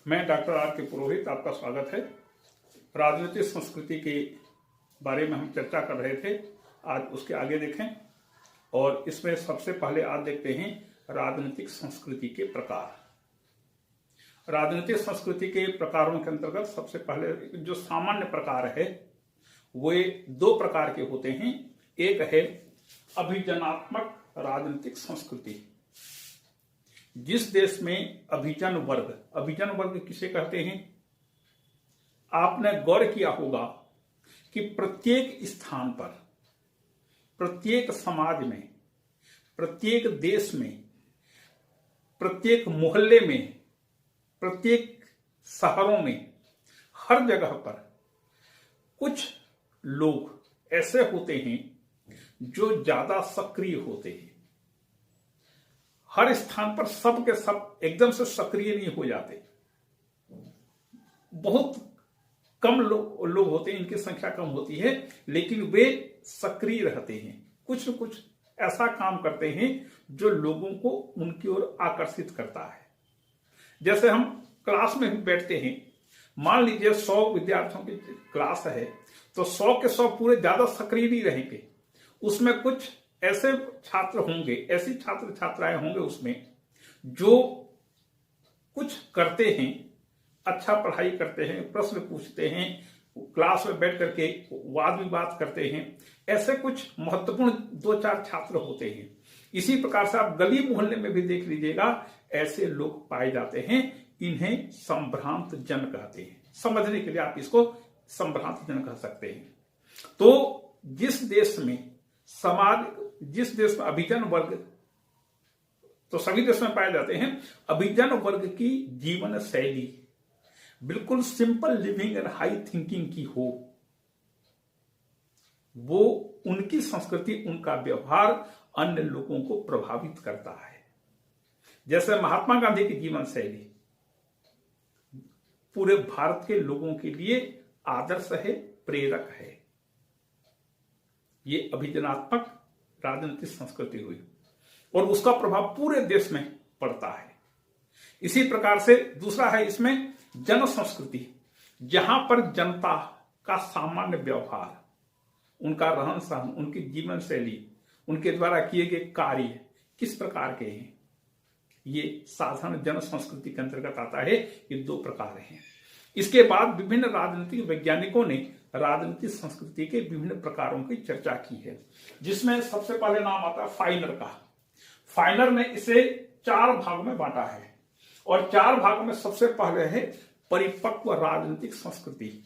मैं doctor R के पुरोहित, आपका स्वागत है। राजनीतिक संस्कृति के बारे में हम चर्चा कर रहे थे, आज उसके आगे देखें। और इसमें सबसे पहले आज देखते हैं राजनीतिक संस्कृति के प्रकार। राजनीतिक संस्कृति के प्रकारों के अंतर्गत सबसे पहले जो सामान्य प्रकार है वे दो प्रकार के होते हैं। एक है अभिजनात्मक राजनीतिक संस्कृति। जिस देश में अभिजन वर्ग किसे कहते हैं? आपने गौर किया होगा कि प्रत्येक स्थान पर, प्रत्येक समाज में, प्रत्येक देश में, प्रत्येक मोहल्ले में, प्रत्येक शहरों में, हर जगह पर कुछ लोग ऐसे होते हैं जो ज्यादा सक्रिय होते हैं। हर स्थान पर सब के सब एकदम से सक्रिय नहीं हो जाते। बहुत कम लोग होते हैं, इनकी संख्या कम होती है, लेकिन वे सक्रिय रहते हैं। कुछ न कुछ ऐसा काम करते हैं जो लोगों को उनकी ओर आकर्षित करता है। जैसे हम क्लास में भी बैठते हैं, मान लीजिए 100 विद्यार्थियों की क्लास है, तो 100 के 100 पूरे ज्यादा सक्रिय नहीं रहेंगे। उसमें कुछ ऐसे छात्र होंगे, ऐसी छात्र छात्राएं होंगे उसमें जो कुछ करते हैं, अच्छा पढ़ाई करते हैं, प्रश्न पूछते हैं, क्लास में बैठ करके वाद विवाद करते हैं। ऐसे कुछ महत्वपूर्ण 2-4 छात्र होते हैं। इसी प्रकार से आप गली मोहल्ले में भी देख लीजिएगा, ऐसे लोग पाए जाते हैं। इन्हें संभ्रांत जन कहते हैं। समझने के लिए आप इसको संभ्रांत जन कह सकते हैं। तो जिस देश में अभिजन वर्ग, तो सभी देश में पाए जाते हैं, अभिजन वर्ग की जीवन शैली बिल्कुल simple living and high thinking की हो, वो उनकी संस्कृति, उनका व्यवहार अन्य लोगों को प्रभावित करता है। जैसे महात्मा गांधी की जीवन शैली पूरे भारत के लोगों के लिए आदर्श है, प्रेरक है। ये अभिजनात्मक राजनीतिक संस्कृति हुई और उसका प्रभाव पूरे देश में पड़ता है। इसी प्रकार से दूसरा है इसमें जन संस्कृति, जहां पर जनता का सामान्य व्यवहार, उनका रहन सहन, उनकी जीवन शैली, उनके द्वारा किए गए कार्य किस प्रकार के हैं, ये साधारण जन संस्कृति के अंतर्गत आता है। ये 2 प्रकार हैं। इसके बाद विभिन्न राजनीतिक वैज्ञानिकों ने राजनीतिक संस्कृति के विभिन्न प्रकारों की चर्चा की है, जिसमें सबसे पहले नाम आता है फाइनर का। फाइनर ने इसे 4 भागों में बांटा है और 4 भागों में सबसे पहले है परिपक्व राजनीतिक संस्कृति।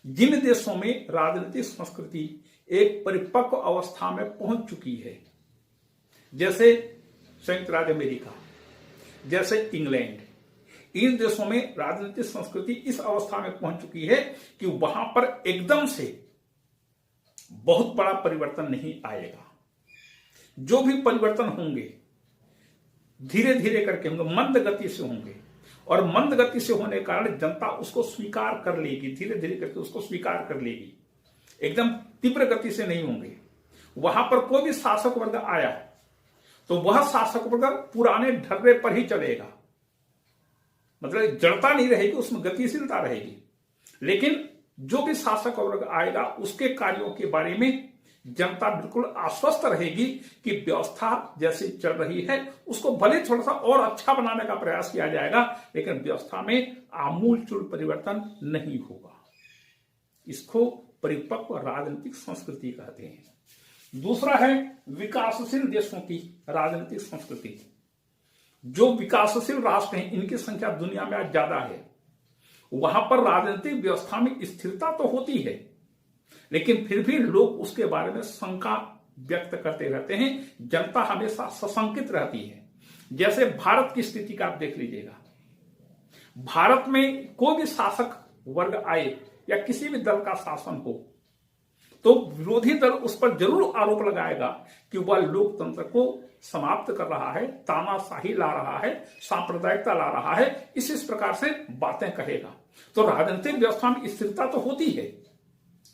जिन देशों में राजनीतिक संस्कृति एक परिपक्व अवस्था में पहुंच चुकी है, जैसे संयुक्त राज्य अमेरिका, जैसे इंग्लैंड, इन देशों में राजनीतिक संस्कृति इस अवस्था में पहुंच चुकी है कि वहां पर एकदम से बहुत बड़ा परिवर्तन नहीं आएगा। जो भी परिवर्तन होंगे धीरे धीरे करके होंगे, मंद गति से होंगे, और मंद गति से होने के कारण जनता उसको स्वीकार कर लेगी, धीरे धीरे करके उसको स्वीकार कर लेगी। एकदम तीव्र गति से नहीं होंगे। वहां पर कोई भी शासक वर्ग आया तो वह शासक वर्ग पुराने ढर्रे पर ही चलेगा, मतलब जड़ता नहीं रहेगी, उसमें गतिशीलता रहेगी। लेकिन जो भी शासक वर्ग आएगा उसके कार्यों के बारे में जनता बिल्कुल आश्वस्त रहेगी कि व्यवस्था जैसे चल रही है उसको भले थोड़ा सा और अच्छा बनाने का प्रयास किया जाएगा, लेकिन व्यवस्था में आमूलचूल परिवर्तन नहीं होगा। इसको परिपक्व राजनीतिक संस्कृति कहते हैं। दूसरा है विकासशील देशों की राजनीतिक संस्कृति। जो विकासशील राष्ट्र हैं, इनकी संख्या दुनिया में आज ज्यादा है, वहां पर राजनीतिक व्यवस्था में स्थिरता तो होती है, लेकिन फिर भी लोग उसके बारे में शंका व्यक्त करते रहते हैं। जनता हमेशा सशंकित रहती है। जैसे भारत की स्थिति का आप देख लीजिएगा। भारत में कोई भी शासक वर्ग आए या किसी भी दल का शासन हो, तो विरोधी दल उस पर जरूर आरोप लगाएगा कि वह लोकतंत्र को समाप्त कर रहा है, तानाशाही ला रहा है, सांप्रदायिकता ला रहा है, इस प्रकार से बातें कहेगा। तो राजनीतिक व्यवस्था में स्थिरता तो होती है,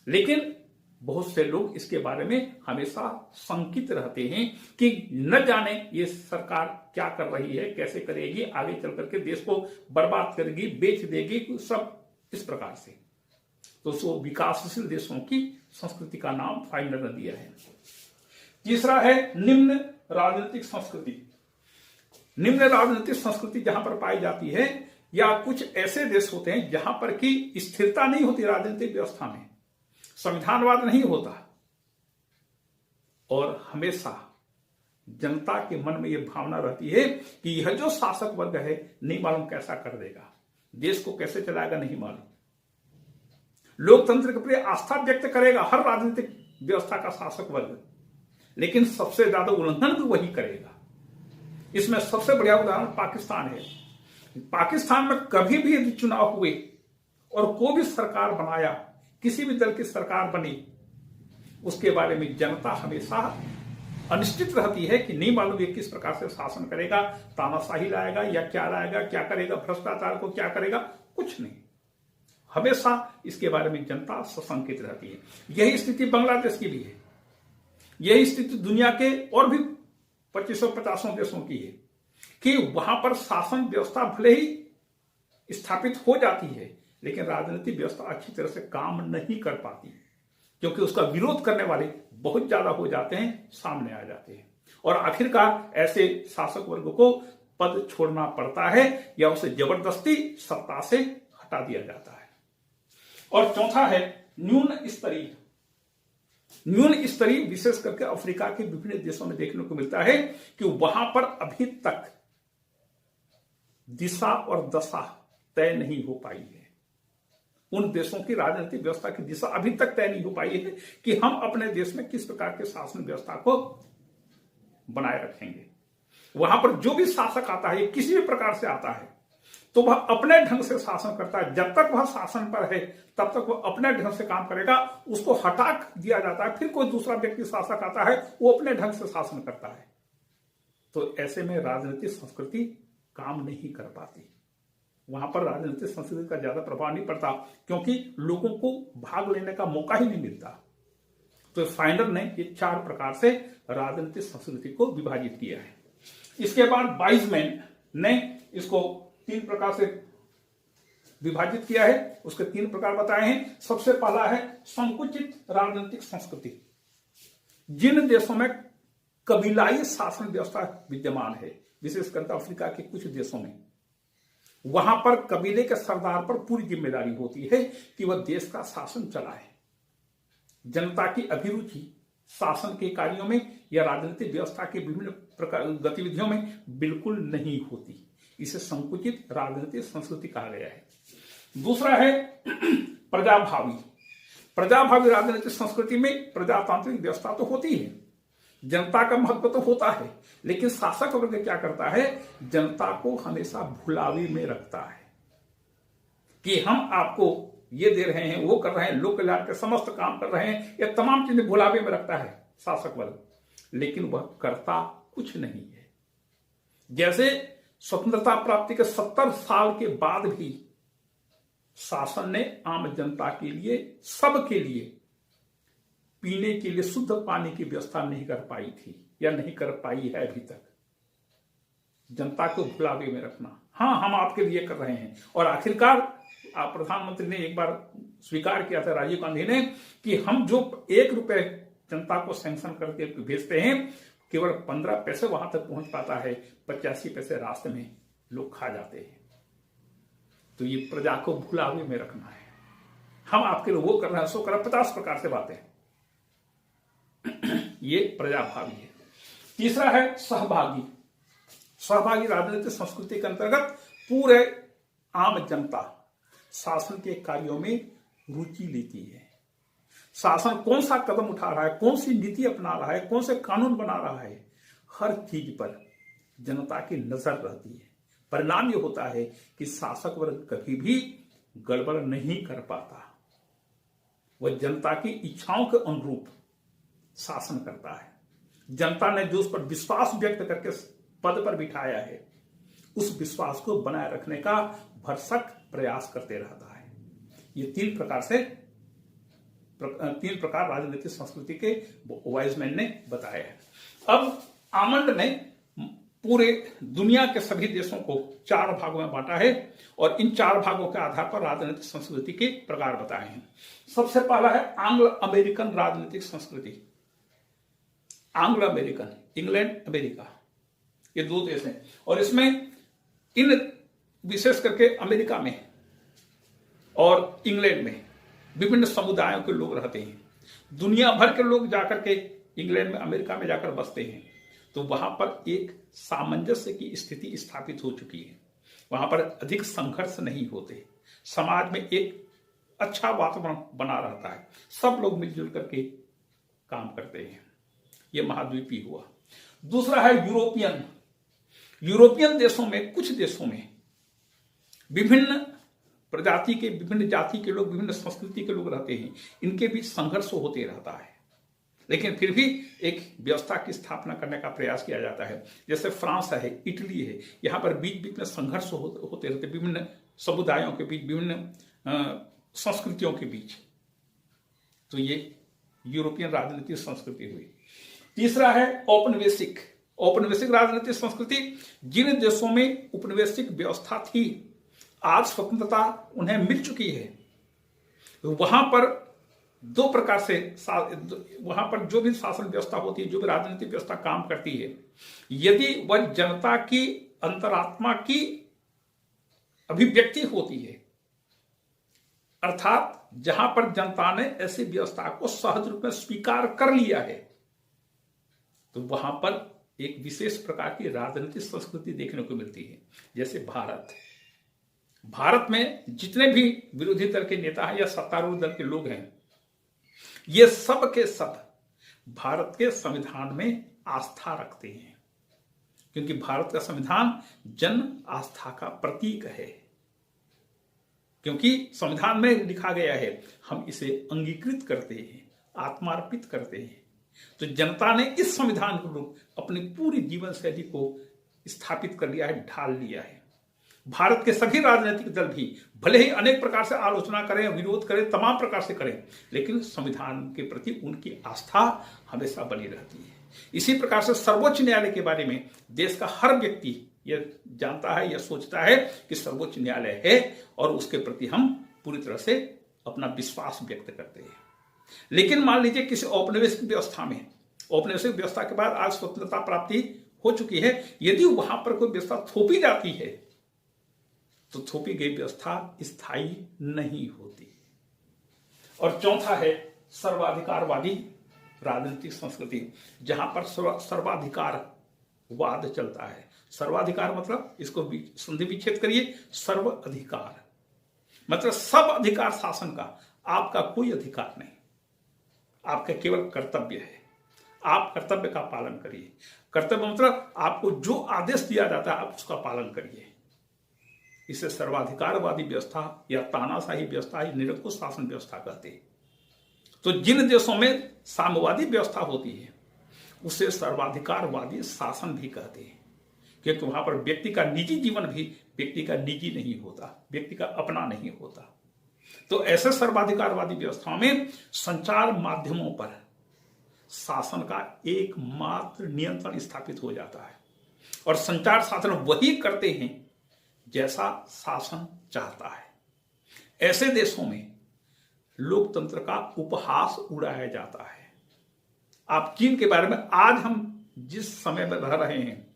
लेकिन बहुत से लोग इसके बारे में हमेशा शंकित रहते हैं कि न जाने ये सरकार क्या कर रही है, कैसे करेगी, आगे चल करके देश को बर्बाद करेगी, बेच देगी, सब इस प्रकार से। तो उसको विकासशील देशों की संस्कृति का नाम फाइनर ने दिया है। तीसरा है निम्न राजनीतिक संस्कृति। निम्न राजनीतिक संस्कृति जहां पर पाई जाती है, या कुछ ऐसे देश होते हैं जहां पर की स्थिरता नहीं होती राजनीतिक व्यवस्था में, संविधानवाद नहीं होता, और हमेशा जनता के मन में यह भावना रहती है कि यह जो शासक वर्ग है नहीं मालूम कैसा कर देगा, देश को कैसे चलाएगा नहीं मालूम। लोकतंत्र के प्रति आस्था व्यक्त करेगा हर राजनीतिक व्यवस्था का शासक वर्ग, लेकिन सबसे ज्यादा उल्लंघन भी वही करेगा। इसमें सबसे बढ़िया उदाहरण पाकिस्तान है। पाकिस्तान में कभी भी यदि चुनाव हुए और कोई भी सरकार बनाया, किसी भी दल की सरकार बनी, उसके बारे में जनता हमेशा अनिश्चित रहती है कि नहीं मालूम ये किस प्रकार से शासन करेगा, तानाशाही लाएगा या क्या लाएगा, क्या करेगा, भ्रष्टाचार को क्या करेगा, कुछ नहीं। हमेशा इसके बारे में जनता सशंकित रहती है। यही स्थिति बांग्लादेश की भी है, यही स्थिति दुनिया के और भी 2550 देशों की है कि वहां पर शासन व्यवस्था भले ही स्थापित हो जाती है, लेकिन राजनीतिक व्यवस्था अच्छी तरह से काम नहीं कर पाती, क्योंकि उसका विरोध करने वाले बहुत ज्यादा हो जाते हैं, सामने आ जाते हैं, और आखिरकार ऐसे शासक वर्ग को पद छोड़ना पड़ता है या उसे जबरदस्ती सत्ता से हटा दिया जाता है। और चौथा है न्यून स्तरीय। न्यून स्तरीय विशेष करके अफ्रीका के विभिन्न देशों में देखने को मिलता है कि वहां पर अभी तक दिशा और दशा तय नहीं हो पाई है। उन देशों की राजनीतिक व्यवस्था की दिशा अभी तक तय नहीं हो पाई है कि हम अपने देश में किस प्रकार के शासन व्यवस्था को बनाए रखेंगे। वहां पर जो भी शासक आता है, किसी भी प्रकार से आता है, तो वह अपने ढंग से शासन करता है। जब तक वह शासन पर है तब तक वह अपने ढंग से काम करेगा, उसको हटा दिया जाता है, फिर कोई दूसरा व्यक्ति शासक आता है, वो अपने ढंग से शासन करता है। तो ऐसे में राजनीतिक संस्कृति काम नहीं कर पाती, वहां पर राजनीतिक संस्कृति का ज्यादा प्रभाव नहीं पड़ता, क्योंकि लोगों को भाग लेने का मौका ही नहीं मिलता। तो फाइनर ने ये 4 प्रकार से राजनीतिक संस्कृति को विभाजित किया है। इसके बाद वाइजमैन ने इसको 3 प्रकार से विभाजित किया है, उसके 3 प्रकार बताए हैं। सबसे पहला है संकुचित राजनीतिक संस्कृति। जिन देशों में कबीलाई शासन व्यवस्था विद्यमान है, विशेष करके अफ्रीका के कुछ देशों में, वहां पर कबीले के सरदार पर पूरी जिम्मेदारी होती है कि वह देश का शासन चलाए। जनता की अभिरुचि शासन के कार्यों में या राजनीतिक व्यवस्था के विभिन्न प्रकार गतिविधियों में बिल्कुल नहीं होती। इसे संकुचित राजनीतिक संस्कृति कहा गया है। दूसरा है प्रजाभावी। प्रजाभावी राजनीतिक संस्कृति में प्रजातांत्रिक व्यवस्था तो होती है, जनता का महत्व तो होता है, लेकिन शासक वर्ग क्या करता है, जनता को हमेशा भुलावे में रखता है कि हम आपको ये दे रहे हैं, वो कर रहे हैं, लोक कल्याण के समस्त काम कर रहे हैं, ये तमाम चीजें भुलावे में रखता है शासक वर्ग, लेकिन वह करता कुछ नहीं है। जैसे स्वतंत्रता प्राप्ति के 70 साल के बाद भी शासन ने आम जनता के लिए, सबके लिए पीने के लिए शुद्ध पानी की व्यवस्था नहीं कर पाई थी या नहीं कर पाई है अभी तक। जनता को भुलावे में रखना, हाँ हम आपके लिए कर रहे हैं। और आखिरकार प्रधानमंत्री ने एक बार स्वीकार किया था, राजीव गांधी ने, कि हम जो 1 रुपए जनता को सैंक्शन करके भेजते हैं, केवल 15 पैसे वहां तक पहुंच पाता है, 85 पैसे रास्ते में लोग खा जाते हैं। तो ये प्रजा को भुलावे में रखना है, हम आपके लिए वो कर रहे हैं, सो कर रहे हैं, 50 प्रकार से बातें। ये प्रजाभावी है। तीसरा है सहभागी। सहभागी राजनीतिक संस्कृति के अंतर्गत पूरे आम जनता शासन के कार्यों में रुचि लेती है। शासन कौन सा कदम उठा रहा है, कौन सी नीति अपना रहा है, कौन से कानून बना रहा है, हर चीज पर जनता की नजर रहती है। परिणाम ये होता है कि शासक वर्ग कभी भी गड़बड़ नहीं कर पाता, वह जनता की इच्छाओं के अनुरूप शासन करता है। जनता ने जो उस पर विश्वास व्यक्त करके पद पर बिठाया है, उस विश्वास को बनाए रखने का भरसक प्रयास करते रहता है। ये 3 प्रकार से तीन प्रकार राजनीतिक संस्कृति के वाइजमैन ने बताए हैं। अब आमंड ने पूरे दुनिया के सभी देशों को 4 भागों में बांटा है और इन 4 भागों के आधार पर राजनीतिक संस्कृति के प्रकार बताए हैं। सबसे पहला है एंग्लो अमेरिकन राजनीतिक संस्कृति। एंग्लो अमेरिकन, इंग्लैंड अमेरिका, ये 2 देश हैं और इसमें इन विशेष करके अमेरिका में और इंग्लैंड में विभिन्न समुदायों के लोग रहते हैं। दुनिया भर के लोग जाकर के इंग्लैंड में, अमेरिका में जाकर बसते हैं, तो वहां पर एक सामंजस्य की स्थिति स्थापित हो चुकी है। वहां पर अधिक संघर्ष नहीं होते, समाज में एक अच्छा वातावरण बना रहता है, सब लोग मिलजुल करके काम करते हैं। यह महाद्वीपीय हुआ। दूसरा है यूरोपियन। यूरोपियन देशों में, कुछ देशों में विभिन्न प्रजाति के, विभिन्न जाति के लोग, विभिन्न संस्कृति के लोग रहते हैं, इनके बीच संघर्ष होते रहता है, लेकिन फिर भी एक व्यवस्था की स्थापना करने का प्रयास किया जाता है। जैसे फ्रांस है, इटली है, यहाँ पर बीच बीच में संघर्ष होते रहते, विभिन्न समुदायों के बीच, विभिन्न संस्कृतियों के बीच। तो ये यूरोपियन राजनीतिक संस्कृति हुई। तीसरा है औपनिवेशिक। औपनिवेशिक राजनीतिक संस्कृति, जिन देशों में उपनिवेशिक व्यवस्था थी, आज स्वतंत्रता उन्हें मिल चुकी है, वहां पर 2 प्रकार से वहां पर जो भी शासन व्यवस्था होती है, जो भी राजनीतिक व्यवस्था काम करती है, यदि वह जनता की अंतरात्मा की अभिव्यक्ति होती है, अर्थात जहां पर जनता ने ऐसी व्यवस्था को सहज रूप में स्वीकार कर लिया है, तो वहां पर एक विशेष प्रकार की राजनीतिक संस्कृति देखने को मिलती है। जैसे भारत में जितने भी विरोधी दल के नेता हैं या सत्तारूढ़ दल के लोग हैं, ये सब के सब भारत के संविधान में आस्था रखते हैं, क्योंकि भारत का संविधान जन आस्था का प्रतीक है। क्योंकि संविधान में लिखा गया है, हम इसे अंगीकृत करते हैं, आत्मार्पित करते हैं। तो जनता ने इस संविधान को अपनी पूरी जीवन शैली को स्थापित कर लिया है, ढाल लिया है। भारत के सभी राजनीतिक दल भी भले ही अनेक प्रकार से आलोचना करें, विरोध करें, तमाम प्रकार से करें, लेकिन संविधान के प्रति उनकी आस्था हमेशा बनी रहती है। इसी प्रकार से सर्वोच्च न्यायालय के बारे में देश का हर व्यक्ति यह जानता है, यह सोचता है कि सर्वोच्च न्यायालय है और उसके प्रति हम पूरी तरह से अपना विश्वास व्यक्त करते हैं। लेकिन मान लीजिए किसी औपनिवेशिक व्यवस्था में, औपनिवेशिक व्यवस्था के बाद आज स्वतंत्रता प्राप्ति हो चुकी है, यदि वहां पर कोई व्यवस्था थोपी जाती है, तो थोपी गई व्यवस्था स्थायी नहीं होती। और चौथा है सर्वाधिकारवादी राजनीतिक संस्कृति, जहां पर सर्वाधिकारवाद चलता है। सर्वाधिकार मतलब, इसको संधि विच्छेद करिए, सर्व अधिकार मतलब सब अधिकार शासन का, आपका कोई अधिकार नहीं, आपका केवल कर्तव्य है। आप कर्तव्य का पालन करिए। कर्तव्य मतलब आपको जो आदेश दिया जाता है आप उसका पालन करिए। इसे सर्वाधिकारवादी व्यवस्था या तानाशाही व्यवस्था या निरंकुश शासन व्यवस्था कहते हैं। तो जिन देशों में साम्यवादी व्यवस्था होती है उसे सर्वाधिकारवादी शासन भी कहते हैं, क्योंकि वहां पर व्यक्ति का निजी जीवन भी व्यक्ति का निजी नहीं होता, व्यक्ति का अपना नहीं होता। तो ऐसे सर्वाधिकारवादी व्यवस्थाओं में संचार माध्यमों पर शासन का एकमात्र नियंत्रण स्थापित हो जाता है और संचार साधन वही करते हैं जैसा शासन चाहता है। ऐसे देशों में लोकतंत्र का उपहास उड़ाया जाता है। आप चीन के बारे में, आज हम जिस समय में रह रहे हैं,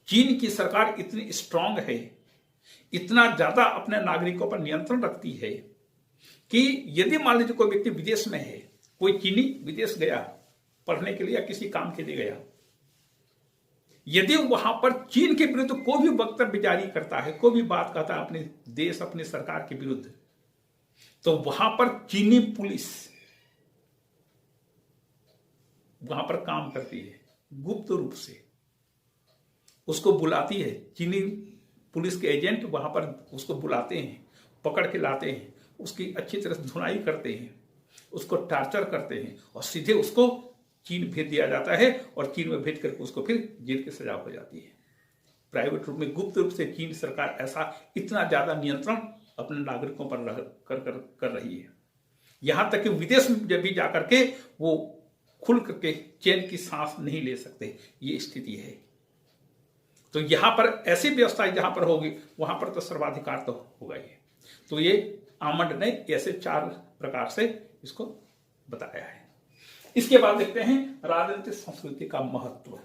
चीन की सरकार इतनी स्ट्रांग है, इतना ज्यादा अपने नागरिकों पर नियंत्रण रखती है कि यदि मान लीजिए कोई व्यक्ति विदेश में है, कोई चीनी विदेश गया पढ़ने के लिए या किसी काम के लिए गया, यदि वहां पर चीन के विरुद्ध कोई भी वक्तव्य जारी करता है, कोई भी बात कहता है अपने देश, अपनी सरकार के विरुद्ध, तो वहां पर चीनी पुलिस वहां पर काम करती है, गुप्त रूप से उसको बुलाती है। चीनी पुलिस के एजेंट वहां पर उसको बुलाते हैं, पकड़ के लाते हैं, उसकी अच्छी तरह से धुनाई करते हैं, उसको टार्चर करते हैं और सीधे उसको चीन भेज दिया जाता है और चीन में भेज करके उसको फिर जेल की सजा हो जाती है। प्राइवेट रूप में, गुप्त रूप से चीन सरकार ऐसा इतना ज्यादा नियंत्रण अपने नागरिकों पर कर रही है। यहां तक कि विदेश में जब भी जाकर के वो खुल करके चैन की सांस नहीं ले सकते, ये स्थिति है। तो यहां पर ऐसी व्यवस्था जहां पर होगी वहां पर तो सर्वाधिकार तो होगा ही। तो ये आमंड ने ऐसे 4 प्रकार से इसको बताया है। इसके बाद देखते हैं राजनीतिक संस्कृति का महत्व।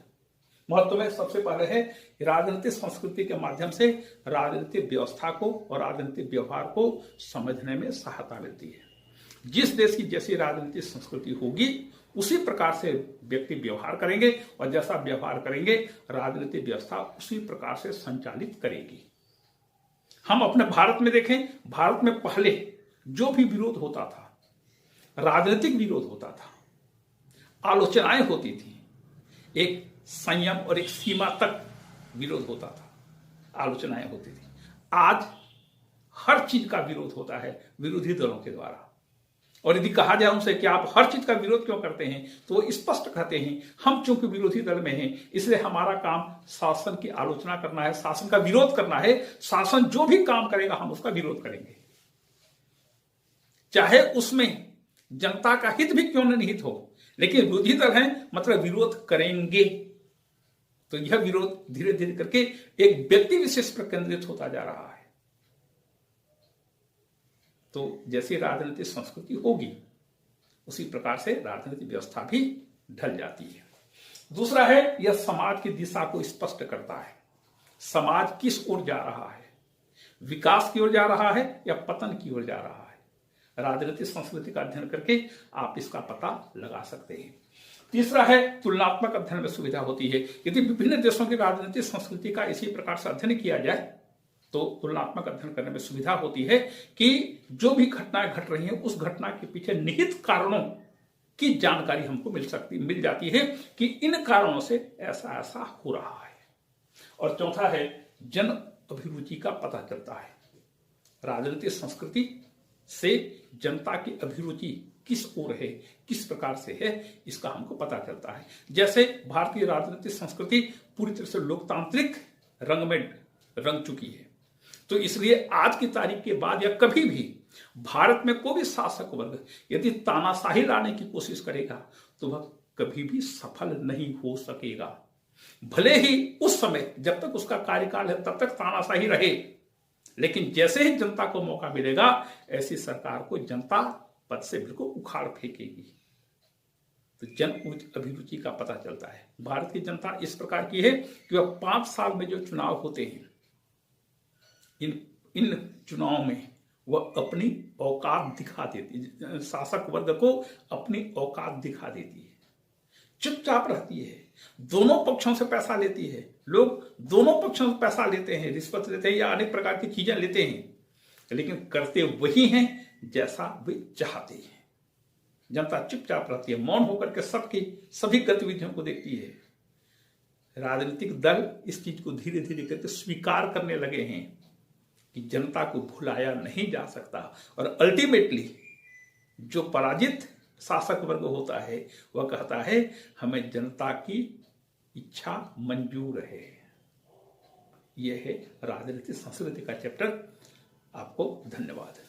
महत्व में सबसे पहले है राजनीतिक संस्कृति के माध्यम से राजनीतिक व्यवस्था को और राजनीतिक व्यवहार को समझने में सहायता मिलती है। जिस देश की जैसी राजनीतिक संस्कृति होगी उसी प्रकार से व्यक्ति व्यवहार करेंगे और जैसा व्यवहार करेंगे राजनीतिक व्यवस्था उसी प्रकार से संचालित करेगी। हम अपने भारत में देखें, भारत में पहले जो भी विरोध होता था, राजनीतिक विरोध होता था, आलोचनाएं होती थी, एक संयम और एक सीमा तक विरोध होता था, आलोचनाएं होती थी। आज हर चीज का विरोध होता है विरोधी दलों के द्वारा। और यदि कहा जाए उनसे कि आप हर चीज का विरोध क्यों करते हैं, तो वो स्पष्ट कहते हैं हम चूंकि विरोधी दल में हैं इसलिए हमारा काम शासन की आलोचना करना है, शासन का विरोध करना है। शासन जो भी काम करेगा हम उसका विरोध करेंगे, चाहे उसमें जनता का हित भी क्यों न निहित हो, लेकिन विरोधी दल हैं मतलब विरोध करेंगे। तो यह विरोध धीरे धीरे करके एक व्यक्ति विशेष पर केंद्रित होता जा रहा है। तो जैसी राजनीतिक संस्कृति होगी उसी प्रकार से राजनीतिक व्यवस्था भी ढल जाती है। दूसरा है यह समाज की दिशा को स्पष्ट करता है। समाज किस ओर जा रहा है, विकास की ओर जा रहा है या पतन की ओर जा रहा है। राजनीतिक संस्कृति का अध्ययन करके आप इसका पता लगा सकते हैं। तीसरा है तुलनात्मक अध्ययन में सुविधा होती है। यदि विभिन्न देशों की राजनीतिक संस्कृति का इसी प्रकार से अध्ययन किया जाए तो तुलनात्मक अध्ययन करने में सुविधा होती है कि जो भी घटनाएं घट रही हैं उस घटना के पीछे निहित कारणों की जानकारी हमको मिल जाती है कि इन कारणों से ऐसा ऐसा हो रहा है। और चौथा है जन अभिरुचि का पता चलता है। राजनीतिक संस्कृति से जनता की अभिरुचि किस ओर है, किस प्रकार से है, इसका हमको पता चलता है। जैसे भारतीय राजनीतिक संस्कृति पूरी तरह से लोकतांत्रिक रंग में रंग चुकी है, तो इसलिए आज की तारीख के बाद या कभी भी भारत में कोई भी शासक वर्ग यदि तानाशाही लाने की कोशिश करेगा तो वह कभी भी सफल नहीं हो सकेगा। भले ही उस समय जब तक उसका कार्यकाल है तब तक तानाशाही रहे, लेकिन जैसे ही जनता को मौका मिलेगा ऐसी सरकार को जनता पद से बिल्कुल उखाड़ फेंकेगी। तो जन अभिरुचि का पता चलता है। भारत की जनता इस प्रकार की है कि वह 5 साल में जो चुनाव होते हैं इन चुनाव में वह अपनी औकात दिखा देती है, शासक वर्ग को अपनी औकात दिखा देती है, चुपचाप रहती है, दोनों पक्षों से पैसा लेती है। लोग दोनों पक्षों से पैसा लेते हैं, रिश्वत लेते हैं या अनेक प्रकार की चीजें लेते हैं, लेकिन करते वही हैं जैसा वे चाहते हैं। जनता चुपचाप रहती है, मौन होकर के सभी गतिविधियों को देखती है। राजनीतिक दल इस चीज को धीरे धीरे करके स्वीकार करने लगे हैं कि जनता को भुलाया नहीं जा सकता और अल्टीमेटली जो पराजित शासक वर्ग होता है वह कहता है हमें जनता की इच्छा मंजूर है। यह है राजनीतिक संस्कृति का चैप्टर। आपको धन्यवाद।